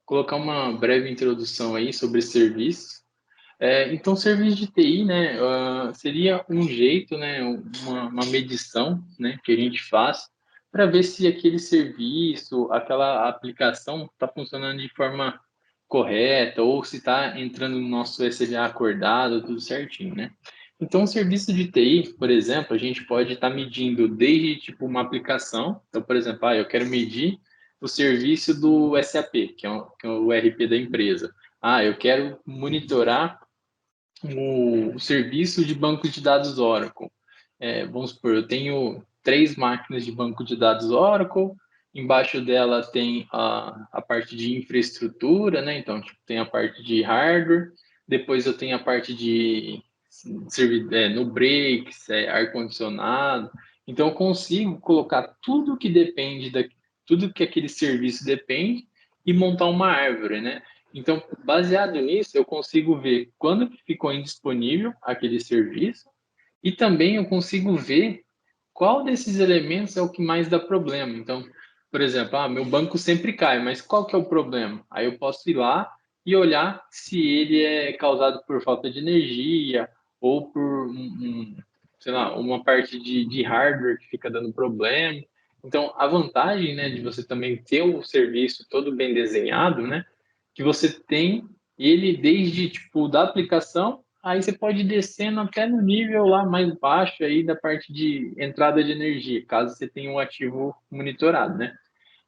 colocar uma breve introdução aí sobre serviços. Então, serviço de TI, né, seria um jeito, né, uma medição, né, que a gente faz para ver se aquele serviço, aquela aplicação está funcionando de forma correta ou se está entrando no nosso SLA acordado, tudo certinho, né? Então, o serviço de TI, por exemplo, a gente pode estar medindo desde tipo uma aplicação. Então, por exemplo, eu quero medir o serviço do SAP, que é o ERP da empresa. Eu quero monitorar o serviço de banco de dados Oracle. Vamos supor, eu tenho 3 máquinas de banco de dados Oracle, embaixo dela tem a parte de infraestrutura, né? Então, tipo, tem a parte de hardware, depois eu tenho a parte de no breaks, ar-condicionado. Então, eu consigo colocar tudo que depende tudo que aquele serviço depende e montar uma árvore, né? Então, baseado nisso, eu consigo ver quando que ficou indisponível aquele serviço e também eu consigo ver qual desses elementos é o que mais dá problema. Então, por exemplo, meu banco sempre cai, mas qual que é o problema? Aí eu posso ir lá e olhar se ele é causado por falta de energia ou por sei lá, uma parte de hardware que fica dando problema. Então, a vantagem, né, de você também ter o serviço todo bem desenhado, né, que você tem ele desde tipo da aplicação, aí você pode ir descendo até no nível lá mais baixo aí da parte de entrada de energia, caso você tenha um ativo monitorado, né?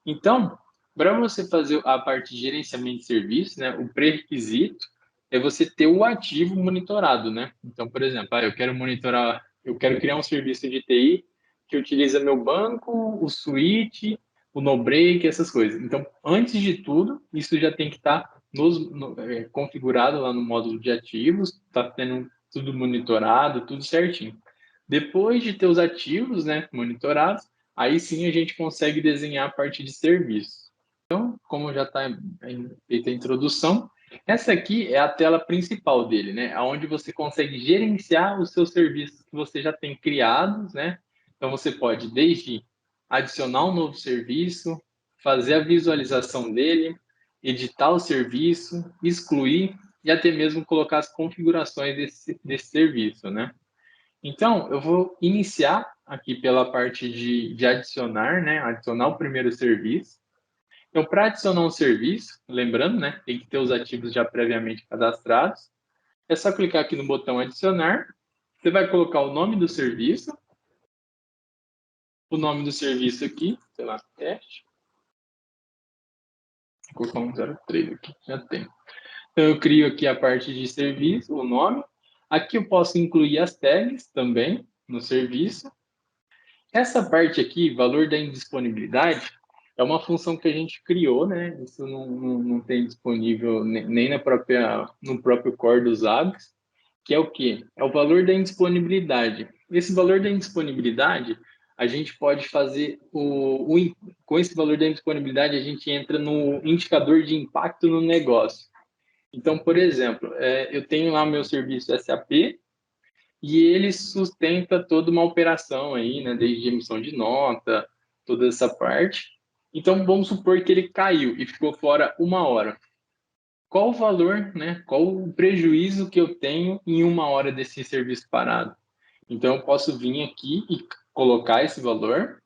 Então, para você fazer a parte de gerenciamento de serviço, né, o pré-requisito é você ter o ativo monitorado, né? Então, por exemplo, eu quero criar um serviço de TI que utiliza meu banco, o switch, o no-break, essas coisas. Então, antes de tudo, isso já tem que estar configurado lá no módulo de ativos, está tendo tudo monitorado, tudo certinho. Depois de ter os ativos, né, monitorados, aí sim a gente consegue desenhar a parte de serviço. Então, como já está feita a introdução, essa aqui é a tela principal dele, né? Onde você consegue gerenciar os seus serviços que você já tem criados, né? Então, você pode desde adicionar um novo serviço, fazer a visualização dele, editar o serviço, excluir e até mesmo colocar as configurações desse serviço, né? Então, eu vou iniciar aqui pela parte de adicionar, né? Adicionar o primeiro serviço. Então, para adicionar um serviço, lembrando, né? Tem que ter os ativos já previamente cadastrados. É só clicar aqui no botão adicionar. Você vai colocar o nome do serviço, o nome do serviço aqui, sei lá, teste. Vou colocar um 03 aqui, já tem. Então, eu crio aqui a parte de serviço, o nome. Aqui eu posso incluir as tags também no serviço. Essa parte aqui, valor da indisponibilidade, é uma função que a gente criou, né? Isso não tem disponível nem no próprio core dos ABs, que é o quê? É o valor da indisponibilidade. Esse valor da indisponibilidade, a gente pode fazer com esse valor da indisponibilidade, a gente entra no indicador de impacto no negócio. Então, por exemplo, eu tenho lá meu serviço SAP, e ele sustenta toda uma operação aí, né, desde emissão de nota, toda essa parte. Então, vamos supor que ele caiu e ficou fora 1 hora. Qual o valor, né, qual o prejuízo que eu tenho em 1 hora desse serviço parado? Então, eu posso vir aqui e colocar esse valor.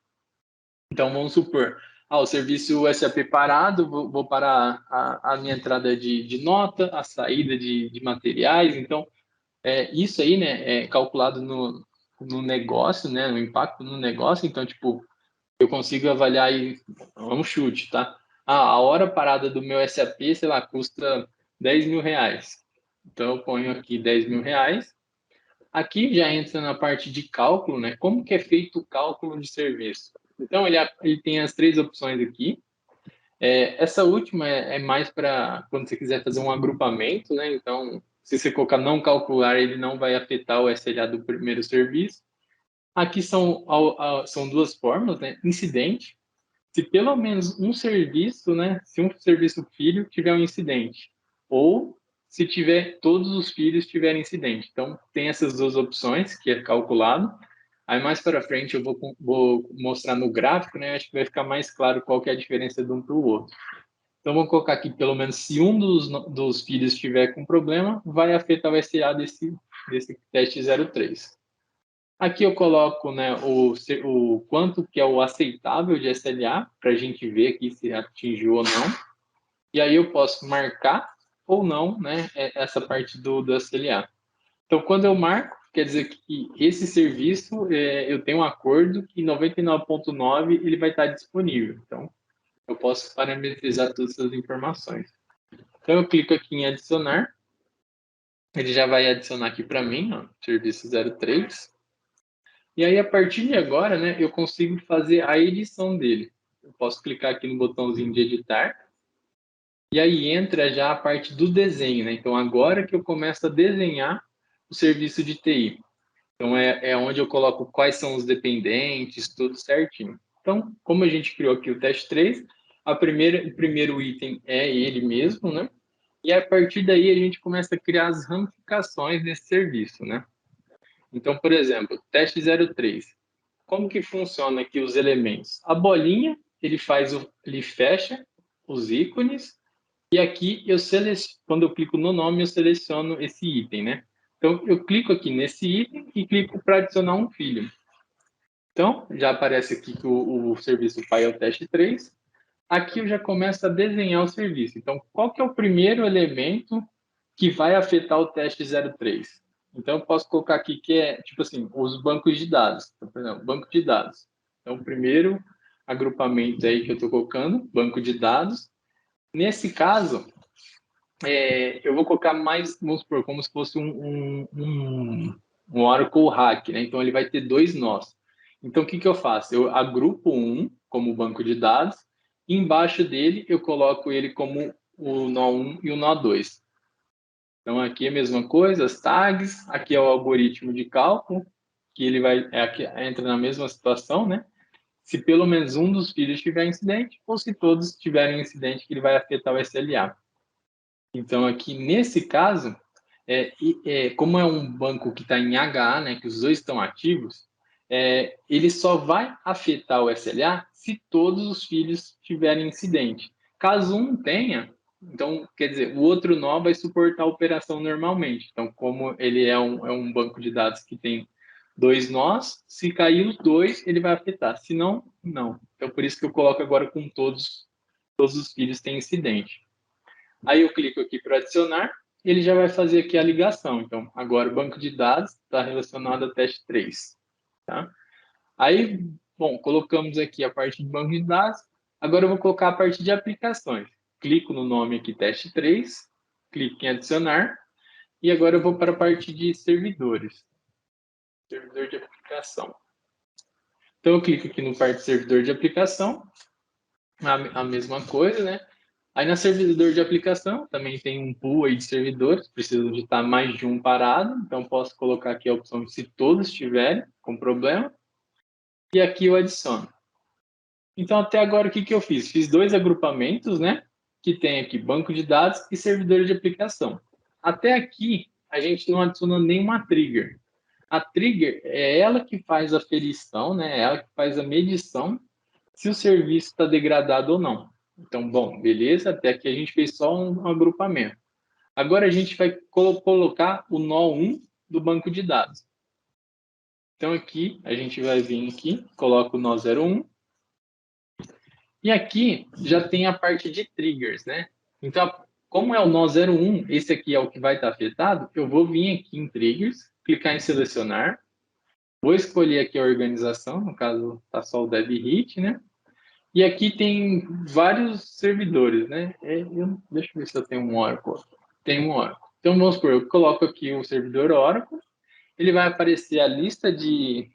Então, vamos supor, o serviço SAP parado, vou parar a minha entrada de nota, a saída de materiais. Então, isso aí, né, é calculado no negócio, né, no impacto no negócio. Então, tipo, eu consigo avaliar aí, um chute, tá? A hora parada do meu SAP, sei lá, custa R$ 10.000. Então, eu ponho aqui R$ 10.000. Aqui já entra na parte de cálculo, né? Como que é feito o cálculo de serviço? Então, ele tem as 3 opções aqui. Essa última é mais para quando você quiser fazer um agrupamento, né? Então, se você colocar não calcular, ele não vai afetar o SLA do primeiro serviço. Aqui são 2 formas, né? Incidente, se pelo menos um serviço, né? Se um serviço filho tiver um incidente, ou se tiver todos os filhos tiverem incidente. Então, tem essas 2 opções que é calculado. Aí mais para frente eu vou mostrar no gráfico, né? Acho que vai ficar mais claro qual que é a diferença de um para o outro. Então, vamos colocar aqui, pelo menos, se um dos filhos estiver com problema, vai afetar o SLA desse teste 03. Aqui eu coloco, né, o quanto que é o aceitável de SLA, para a gente ver aqui se atingiu ou não. E aí eu posso marcar ou não, né, essa parte do SLA. Então, quando eu marco, quer dizer que esse serviço, eu tenho um acordo que 99,9 ele vai estar disponível. Então, eu posso parametrizar todas essas informações. Então, eu clico aqui em adicionar. Ele já vai adicionar aqui para mim, ó, serviço 03. E aí, a partir de agora, né, eu consigo fazer a edição dele. Eu posso clicar aqui no botãozinho de editar. E aí entra já a parte do desenho, né? Então, agora que eu começo a desenhar o serviço de TI. Então, é onde eu coloco quais são os dependentes, tudo certinho. Então, como a gente criou aqui o teste 3, o primeiro item é ele mesmo, né? E a partir daí a gente começa a criar as ramificações desse serviço, né? Então, por exemplo, teste 03. Como que funciona aqui os elementos? A bolinha, ele fecha os ícones e aqui quando eu clico no nome, eu seleciono esse item, né? Então, eu clico aqui nesse item e clico para adicionar um filho. Então, já aparece aqui que o serviço pai é o teste 3. Aqui eu já começo a desenhar o serviço. Então, qual que é o primeiro elemento que vai afetar o teste 03? Então, eu posso colocar aqui que é, tipo assim, os bancos de dados. Então, por exemplo, banco de dados. Então, o primeiro agrupamento aí que eu estou colocando, banco de dados. Nesse caso, eu vou colocar mais, vamos supor, como se fosse um Oracle hack, né? Então, ele vai ter dois nós. Então, o que eu faço? Eu agrupo um como banco de dados, e embaixo dele eu coloco ele como o nó 1 e o nó 2. Então, aqui é a mesma coisa, as tags, aqui é o algoritmo de cálculo, que ele aqui entra na mesma situação, né? Se pelo menos um dos filhos tiver incidente, ou se todos tiverem incidente, que ele vai afetar o SLA. Então, aqui nesse caso, como é um banco que está em HA, né, que os dois estão ativos, ele só vai afetar o SLA se todos os filhos tiverem incidente. Caso um tenha, então, quer dizer, o outro nó vai suportar a operação normalmente. Então, como ele é um banco de dados que tem dois nós, se cair os dois, ele vai afetar. Se não, não. Então, por isso que eu coloco agora com todos os filhos têm incidente. Aí eu clico aqui para adicionar, ele já vai fazer aqui a ligação. Então, agora o banco de dados está relacionado a teste 3. Tá? Aí, bom, colocamos aqui a parte de banco de dados. Agora eu vou colocar a parte de aplicações. Clico no nome aqui, teste 3, clico em adicionar, e agora eu vou para a parte de servidores. Servidor de aplicação. Então, eu clico aqui no parte de servidor de aplicação, a mesma coisa, né? Aí na servidor de aplicação também tem um pool aí de servidores, preciso de estar mais de um parado, então posso colocar aqui a opção de se todos estiverem com problema, e aqui eu adiciono. Então até agora o que eu fiz? Fiz dois agrupamentos, né? Que tem aqui banco de dados e servidor de aplicação. Até aqui a gente não adicionou nenhuma trigger. A trigger é ela que faz a ferição, né? É ela que faz a medição se o serviço está degradado ou não. Então, bom, beleza, até aqui a gente fez só um agrupamento. Agora a gente vai colocar o nó 1 do banco de dados. Então, aqui, a gente vai vir aqui, coloca o nó 01. E aqui já tem a parte de triggers, né? Então, como é o nó 01, esse aqui é o que vai estar afetado, eu vou vir aqui em triggers, clicar em selecionar, vou escolher aqui a organização, no caso, tá só o DevHit, né? E aqui tem vários servidores, né? Deixa eu ver se eu tenho um Oracle. Tem um Oracle. Então, vamos supor, eu coloco aqui o servidor Oracle, ele vai aparecer a lista de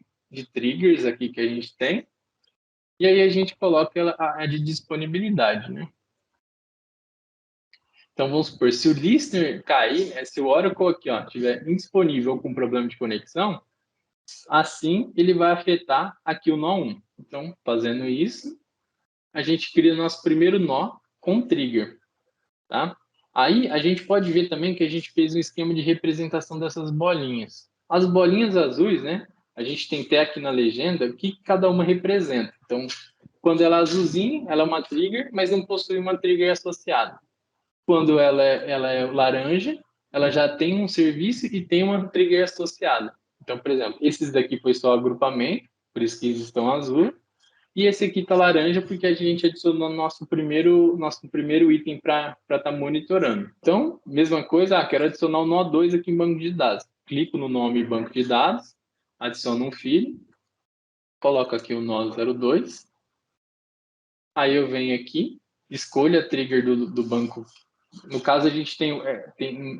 triggers aqui que a gente tem, e aí a gente coloca a de disponibilidade, né? Então, vamos supor, se o listener cair, né, se o Oracle aqui estiver indisponível ou com problema de conexão, assim ele vai afetar aqui o nó 1. Então, fazendo isso, a gente cria o nosso primeiro nó com trigger, tá? Aí a gente pode ver também que a gente fez um esquema de representação dessas bolinhas. As bolinhas azuis, né? A gente tem até aqui na legenda o que cada uma representa. Então, Quando ela é azulzinha, ela é uma trigger, mas não possui uma trigger associada. Quando ela é laranja, ela já tem um serviço e tem uma trigger associada. Então, por exemplo, esses daqui foi só agrupamento, por isso que eles estão azul. E esse aqui está laranja porque a gente adicionou nosso primeiro item para estar monitorando. Então, mesma coisa, quero adicionar o nó 2 aqui em banco de dados. Clico no nome banco de dados, adiciono um filho, coloco aqui o nó 02. Aí eu venho aqui, escolho a trigger do banco. No caso, a gente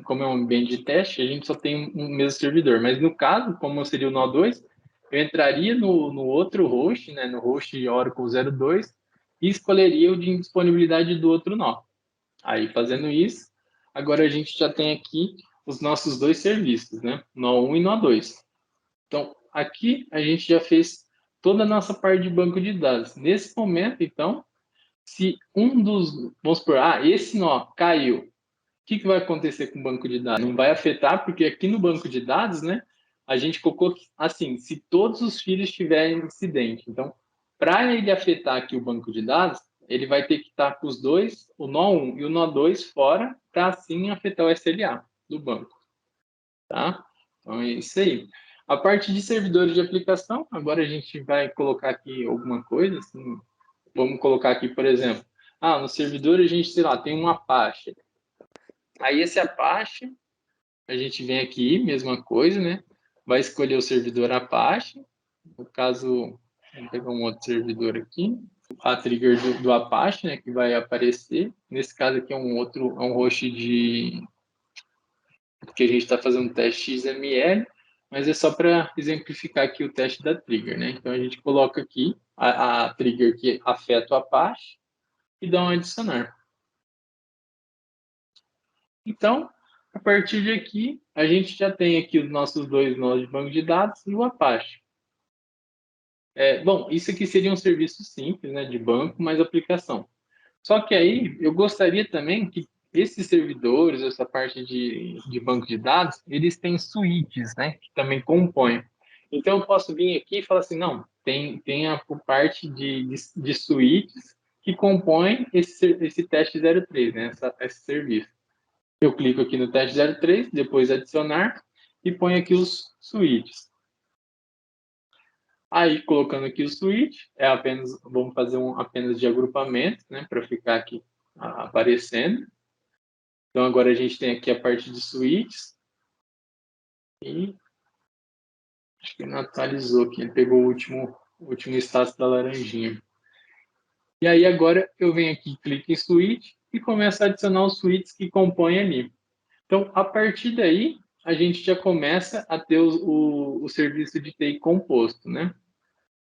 como é um ambiente de teste, a gente só tem um mesmo servidor. Mas no caso, como seria o nó 2, eu entraria no outro host, né, no host Oracle 02, e escolheria o de disponibilidade do outro nó. Aí, fazendo isso, agora a gente já tem aqui os nossos dois serviços, né, nó 1 e nó 2. Então, aqui a gente já fez toda a nossa parte de banco de dados. Nesse momento, então, se um dos, vamos supor, esse nó caiu, o que vai acontecer com o banco de dados? Não vai afetar, porque aqui no banco de dados, né, a gente colocou assim, se todos os filhos tiverem incidente. Então, para ele afetar aqui o banco de dados, ele vai ter que estar com os dois, o nó 1 e o nó 2 fora, para assim afetar o SLA do banco. Tá? Então, é isso aí. A parte de servidores de aplicação, agora a gente vai colocar aqui alguma coisa, assim, vamos colocar aqui, por exemplo, no servidor a gente, sei lá, tem um Apache. Aí esse Apache, a gente vem aqui, mesma coisa, né? Vai escolher o servidor Apache. No caso, vamos pegar um outro servidor aqui. A trigger do Apache, né, que vai aparecer. Nesse caso aqui é um host que a gente está fazendo teste XML, mas é só para exemplificar aqui o teste da trigger, né? Então a gente coloca aqui a trigger que afeta o Apache e dá um adicionar. Então, a partir de aqui, a gente já tem aqui os nossos dois nós de banco de dados e o Apache. Bom, isso aqui seria um serviço simples, né, de banco, mais aplicação. Só que aí, eu gostaria também que esses servidores, essa parte de banco de dados, eles têm suítes, né, que também compõem. Então, eu posso vir aqui e falar assim, não, tem a parte de suítes que compõem esse teste 03, né, esse serviço. Eu clico aqui no teste 03, depois adicionar e ponho aqui os switches. Aí, colocando aqui o switch, vamos fazer apenas de agrupamento, né, para ficar aqui aparecendo. Então, agora a gente tem aqui a parte de switches. E acho que não atualizou aqui, ele pegou o último status da laranjinha. E aí, agora eu venho aqui, clico em switch e começo a adicionar os switches que compõem ali. Então, a partir daí, a gente já começa a ter o serviço de TI composto, né?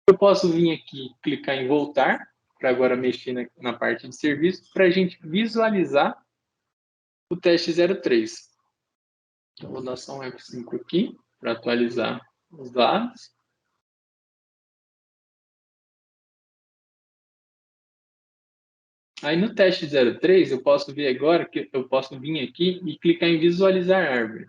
Eu posso vir aqui, clicar em voltar, para agora mexer na parte de serviço, para a gente visualizar o teste 03. Então, vou dar só um F5 aqui, para atualizar os dados. Aí no teste 03, eu posso ver agora que eu posso vir aqui e clicar em visualizar árvore.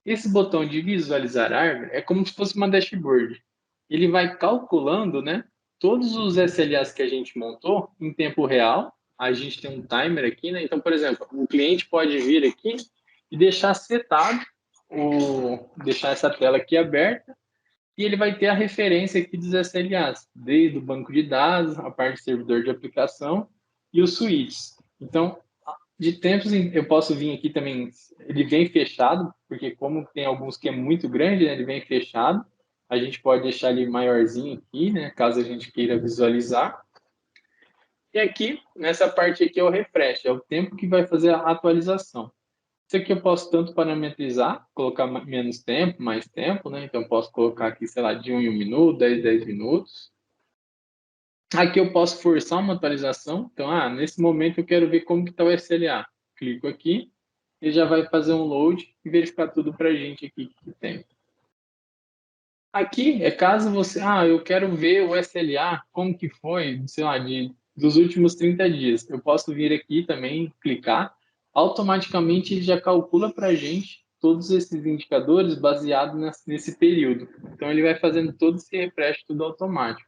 Esse botão de visualizar árvore é como se fosse uma dashboard. Ele vai calculando, né, todos os SLAs que a gente montou em tempo real. A gente tem um timer aqui, né? Então, por exemplo, o cliente pode vir aqui e deixar setado, deixar essa tela aqui aberta, e ele vai ter a referência aqui dos SLAs, desde o banco de dados, a parte de servidor de aplicação e os switches. Então, de tempos eu posso vir aqui também, ele vem fechado, porque como tem alguns que é muito grande, né, ele vem fechado. A gente pode deixar ele maiorzinho aqui, né, caso a gente queira visualizar. E aqui, nessa parte aqui é o refresh, é o tempo que vai fazer a atualização. Isso aqui eu posso tanto parametrizar, colocar menos tempo, mais tempo, né? Então, eu posso colocar aqui, sei lá, de 1 em 1 minuto, 10 minutos. Aqui eu posso forçar uma atualização. Então, nesse momento eu quero ver como que está o SLA. Clico aqui, ele já vai fazer um load e verificar tudo para a gente aqui que tem. Aqui é caso você, eu quero ver o SLA, como que foi, sei lá, dos últimos 30 dias. Eu posso vir aqui também, clicar, automaticamente ele já calcula para a gente todos esses indicadores baseados nesse período. Então ele vai fazendo todo esse refresh tudo automático.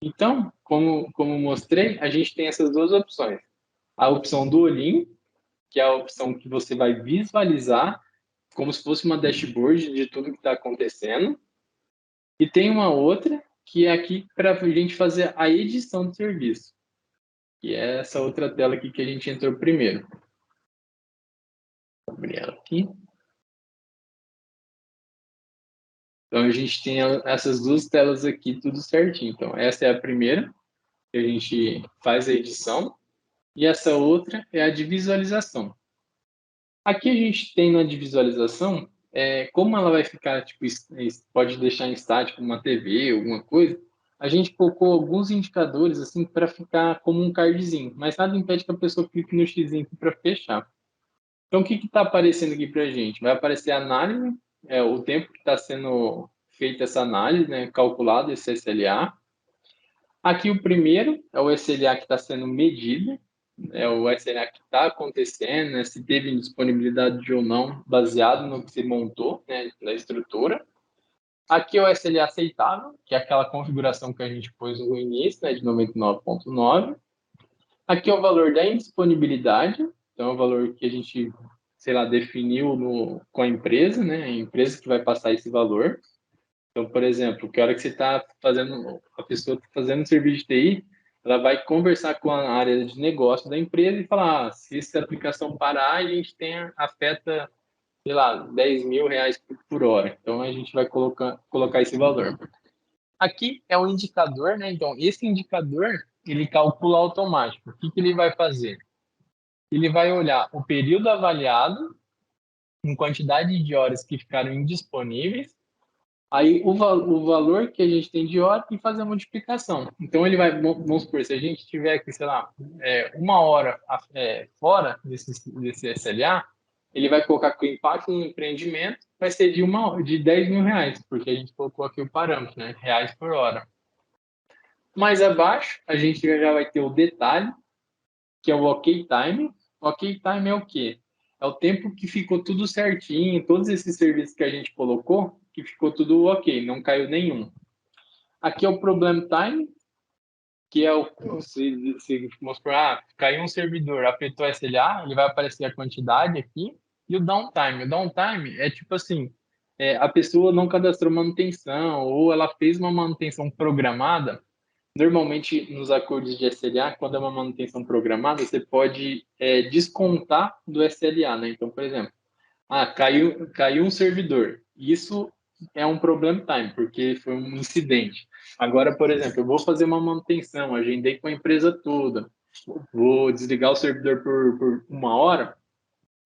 Então, como mostrei, a gente tem essas duas opções. A opção do olhinho, que é a opção que você vai visualizar como se fosse uma dashboard de tudo que está acontecendo. E tem uma outra que é aqui para a gente fazer a edição do serviço, que é essa outra tela aqui que a gente entrou primeiro. Vou abrir ela aqui. Então, a gente tem essas duas telas aqui, tudo certinho. Então, essa é a primeira, que a gente faz a edição, e essa outra é a de visualização. Aqui a gente tem na de visualização, como ela vai ficar, tipo, pode deixar em estático uma TV, alguma coisa, a gente colocou alguns indicadores assim para ficar como um cardzinho, mas nada impede que a pessoa clique no xizinho aqui para fechar. Então, o que está aparecendo aqui para a gente? Vai aparecer a análise, o tempo que está sendo feita essa análise, né, calculado esse SLA. Aqui o primeiro é o SLA que está sendo medido, é o SLA que está acontecendo, né, se teve disponibilidade ou não, baseado no que se montou, né, na estrutura. Aqui é o SLA aceitável, que é aquela configuração que a gente pôs no início, né, de 99.9. Aqui é o valor da indisponibilidade, então é o valor que a gente, sei lá, definiu com a empresa, né, a empresa que vai passar esse valor. Então, por exemplo, que hora que você está fazendo, a pessoa está fazendo um serviço de TI, ela vai conversar com a área de negócio da empresa e falar, se essa aplicação parar, a gente afeta, sei lá, 10 mil reais por hora. Então, a gente vai colocar esse valor. Aqui é o indicador, né? Então, esse indicador, ele calcula automático. O que ele vai fazer? Ele vai olhar o período avaliado em quantidade de horas que ficaram indisponíveis. Aí o valor que a gente tem de hora e fazer a multiplicação. Então ele vai, vamos supor, se a gente tiver aqui, sei lá, uma hora fora desse SLA, ele vai colocar que o impacto no empreendimento vai ser de 10 mil reais, porque a gente colocou aqui o parâmetro, né? Reais por hora. Mais abaixo, a gente já vai ter o detalhe, que é o OK Time. O OK Time é o quê? É o tempo que ficou tudo certinho, todos esses serviços que a gente colocou, que ficou tudo ok, não caiu nenhum. Aqui é o Problem Time, que é se mostrar, caiu um servidor, afetou SLA, ele vai aparecer a quantidade aqui, e o downtime. O downtime é tipo assim, a pessoa não cadastrou manutenção, ou ela fez uma manutenção programada. Normalmente, nos acordos de SLA, quando é uma manutenção programada, você pode descontar do SLA, né? Então, por exemplo, caiu um servidor. Isso é um problem time, porque foi um incidente. Agora, por exemplo, eu vou fazer uma manutenção, agendei com a empresa toda, vou desligar o servidor por uma hora,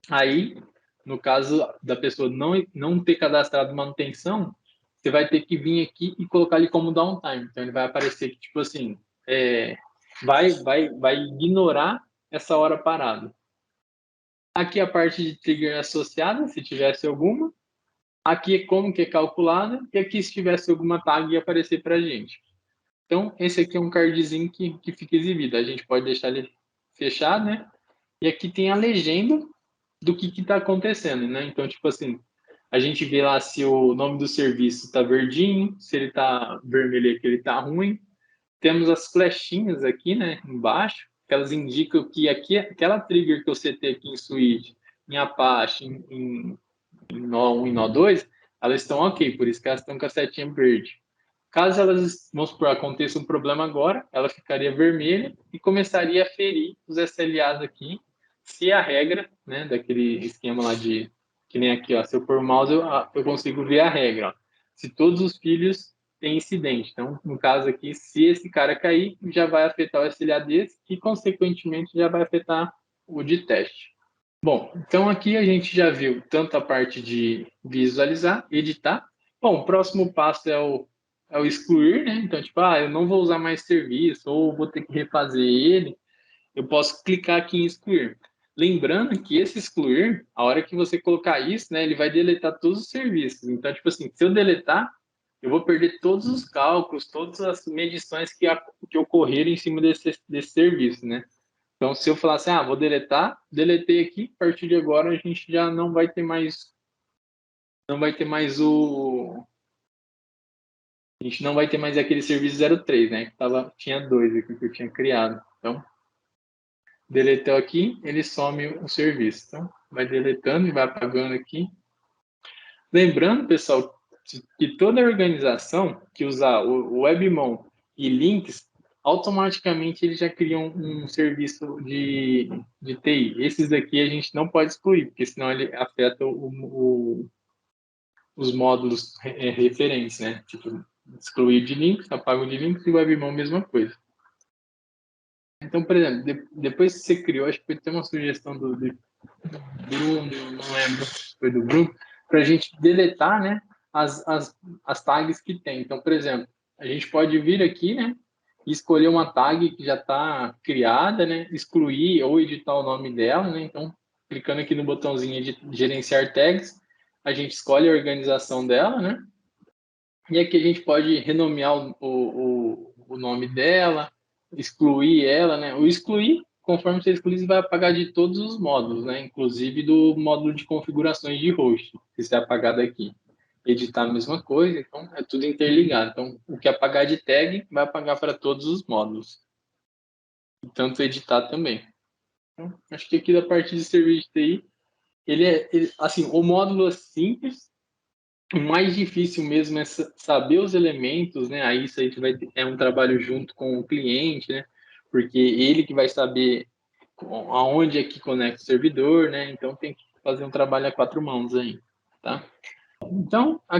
aí, no caso da pessoa não ter cadastrado manutenção, você vai ter que vir aqui e colocar ele como downtime. Então, ele vai aparecer que, tipo assim, vai ignorar essa hora parada. Aqui a parte de trigger associada, se tivesse alguma. Aqui é como que é calculada, e aqui se tivesse alguma tag ia aparecer para a gente. Então, esse aqui é um cardzinho que fica exibido. A gente pode deixar ele fechado, né? E aqui tem a legenda do que está acontecendo, né? Então, tipo assim, a gente vê lá se o nome do serviço está verdinho, se ele está vermelho é que ele está ruim. Temos as flechinhas aqui, né, embaixo, que elas indicam que aquela trigger que eu setei aqui em Switch, em Apache, em nó 1 e nó 2, elas estão ok, por isso que elas estão com a setinha verde. Caso elas, vamos supor, aconteça um problema agora, ela ficaria vermelha e começaria a ferir os SLAs aqui, se a regra, né, daquele esquema lá de, que nem aqui, ó, se eu pôr o mouse, eu consigo ver a regra, ó. Se todos os filhos têm incidente. Então, no caso aqui, se esse cara cair, já vai afetar o SLA desse e, consequentemente, já vai afetar o de teste. Bom, então aqui a gente já viu tanto a parte de visualizar, editar. Bom, o próximo passo é o excluir, né? Então, tipo, eu não vou usar mais serviço, ou vou ter que refazer ele. Eu posso clicar aqui em excluir. Lembrando que esse excluir, a hora que você colocar isso, né, ele vai deletar todos os serviços. Então, tipo assim, se eu deletar, eu vou perder todos os cálculos, todas as medições que ocorreram em cima desse serviço, né? Então, se eu falar assim, vou deletar, deletei aqui, a partir de agora a gente já não vai ter mais A gente não vai ter mais aquele serviço 03, né? Tinha dois aqui que eu tinha criado. Então, deletou aqui, ele some o serviço. Então, vai deletando e vai apagando aqui. Lembrando, pessoal, que toda organização que usar o Webmon e links, automaticamente eles já criam um serviço de TI. Esses daqui a gente não pode excluir, porque senão ele afeta os módulos referentes, né? Tipo, excluir de links, apago de links e o Webmon, mesma coisa. Então, por exemplo, depois que você criou, acho que tem uma sugestão do Bruno, não lembro, foi do Bruno, para a gente deletar, né, as tags que tem. Então, por exemplo, a gente pode vir aqui, né, e escolher uma tag que já está criada, né, excluir ou editar o nome dela, né, então, clicando aqui no botãozinho de gerenciar tags, a gente escolhe a organização dela, né, e aqui a gente pode renomear o nome dela, excluir ela, né? O excluir, conforme você excluir, você vai apagar de todos os módulos, né? Inclusive do módulo de configurações de host, que você apagar daqui. Editar a mesma coisa, então é tudo interligado. Então, o que apagar de tag vai apagar para todos os módulos. E tanto editar também. Então, acho que aqui da parte de serviço de TI, assim, o módulo é simples. O mais difícil mesmo é saber os elementos, né? Aí isso aí é um trabalho junto com o cliente, né? Porque ele que vai saber aonde é que conecta o servidor, né? Então tem que fazer um trabalho a quatro mãos aí, tá? Então, a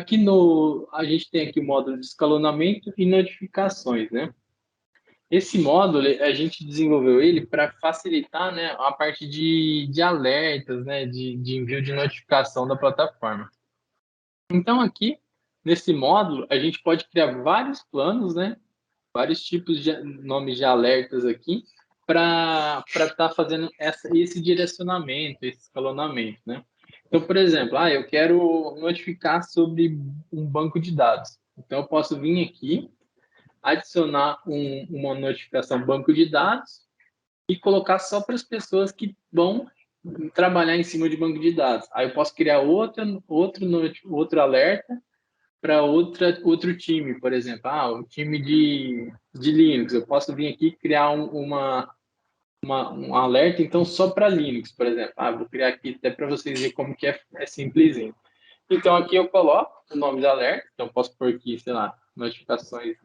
gente tem aqui o módulo de escalonamento e notificações, né? Esse módulo, a gente desenvolveu ele para facilitar, né, a parte de alertas, né, de envio de notificação da plataforma. Então, aqui, nesse módulo, a gente pode criar vários planos, né? Vários tipos de nomes de alertas aqui, para estar fazendo esse direcionamento, esse escalonamento, né? Então, por exemplo, eu quero notificar sobre um banco de dados. Então, eu posso vir aqui, adicionar uma notificação banco de dados e colocar só para as pessoas que vão trabalhar em cima de banco de dados. Aí eu posso criar outro alerta para outro time, por exemplo, o time de Linux. Eu posso vir aqui e criar um alerta, então, só para Linux, por exemplo. Vou criar aqui até para vocês verem como que é simplesinho. Então, aqui eu coloco o nome do alerta, então eu posso pôr aqui, sei lá, notificações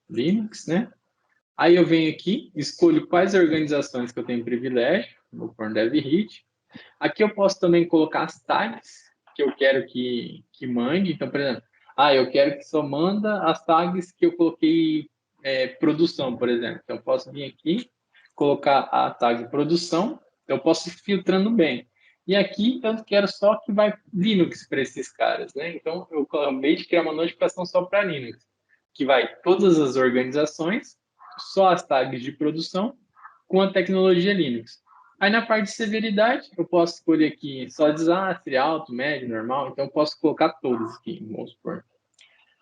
Linux, né? Aí eu venho aqui, escolho quais organizações que eu tenho privilégio, vou pôr DevHit. Aqui eu posso também colocar as tags que eu quero que mande. Então, por exemplo, eu quero que só manda as tags que eu coloquei produção, por exemplo. Então, eu posso vir aqui, colocar a tag produção, eu posso ir filtrando bem. E aqui eu quero só que vai Linux para esses caras, né? Então, eu acabei de criar uma notificação só para Linux, que vai todas as organizações, só as tags de produção, com a tecnologia Linux. Aí na parte de severidade, eu posso escolher aqui só desastre, alto, médio, normal. Então eu posso colocar todos aqui, vamos supor.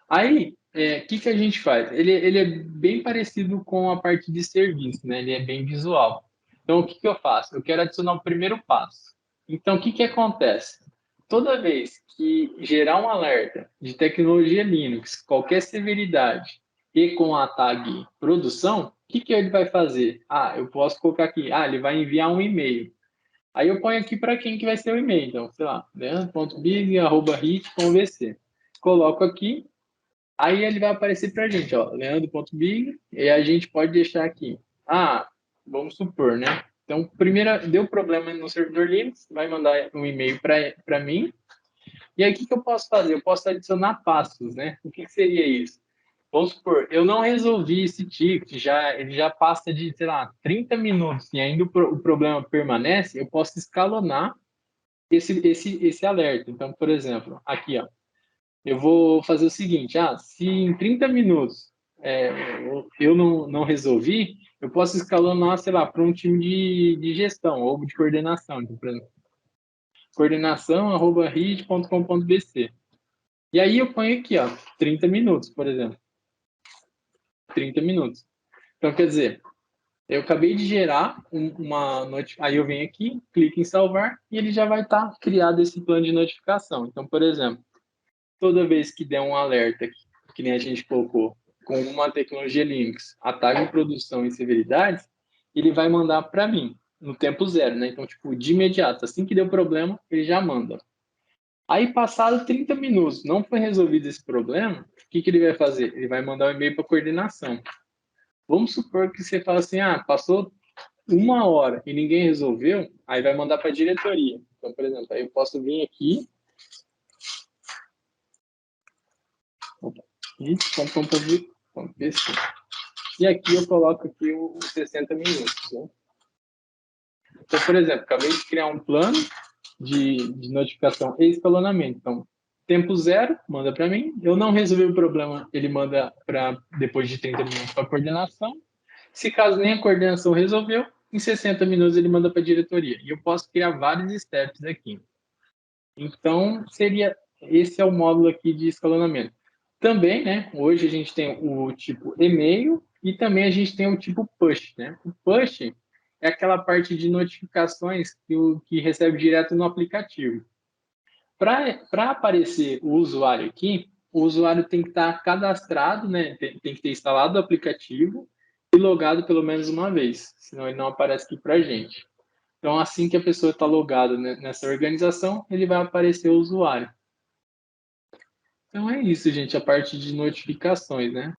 Aí, o que a gente faz? Ele é bem parecido com a parte de serviço, né? Ele é bem visual. Então o que eu faço? Eu quero adicionar o primeiro passo. Então o que acontece? Toda vez que gerar um alerta de tecnologia Linux, qualquer severidade, e com a tag produção, o que ele vai fazer? Eu posso colocar aqui, ele vai enviar um e-mail. Aí eu ponho aqui para quem que vai ser o e-mail. Então, sei lá, leandro.big@hit.vc. Coloco aqui, aí ele vai aparecer para a gente, ó, leandro.big, e a gente pode deixar aqui. Vamos supor, né? Então, primeiro, deu problema no servidor Linux, vai mandar um e-mail para mim. E aí, o que eu posso fazer? Eu posso adicionar passos, né? O que seria isso? Vamos supor, eu não resolvi esse ticket, ele já passa de, sei lá, 30 minutos e ainda o problema permanece, eu posso escalonar esse alerta. Então, por exemplo, aqui, ó, eu vou fazer o seguinte, se em 30 minutos eu não resolvi, eu posso escalonar, sei lá, para um time de gestão ou de coordenação. Então, por exemplo, coordenação@rid.com.bc. E aí eu ponho aqui, ó, 30 minutos, por exemplo. 30 minutos. Então, quer dizer, eu acabei de gerar uma notificação. Aí eu venho aqui, clico em salvar e ele já vai estar criado esse plano de notificação. Então, por exemplo, toda vez que der um alerta, que nem a gente colocou, com uma tecnologia Linux, ataque de produção e severidades, ele vai mandar para mim, no tempo zero, né? Então, tipo, de imediato, assim que deu problema, ele já manda. Aí, passado 30 minutos, não foi resolvido esse problema, o que ele vai fazer? Ele vai mandar um e-mail para coordenação. Vamos supor que você fala assim, passou 1 hora e ninguém resolveu, aí vai mandar para a diretoria. Então, por exemplo, aí eu posso vir aqui, .pc. E aqui eu coloco aqui os 60 minutos. Né? Então, por exemplo, acabei de criar um plano de notificação e escalonamento. Então, tempo zero, manda para mim. Eu não resolvi o problema, ele manda para depois de 30 minutos para a coordenação. Se caso nem a coordenação resolveu, em 60 minutos ele manda para a diretoria. E eu posso criar vários steps aqui. Então, esse é o módulo aqui de escalonamento. Também, né, hoje a gente tem o tipo e-mail e também a gente tem o tipo push, né? O push é aquela parte de notificações que recebe direto no aplicativo. Para aparecer o usuário aqui, o usuário tem que estar cadastrado, né? Tem que ter instalado o aplicativo e logado pelo menos uma vez, senão ele não aparece aqui para a gente. Então, assim que a pessoa está logada nessa organização, ele vai aparecer o usuário. Então é isso, gente, a parte de notificações, né?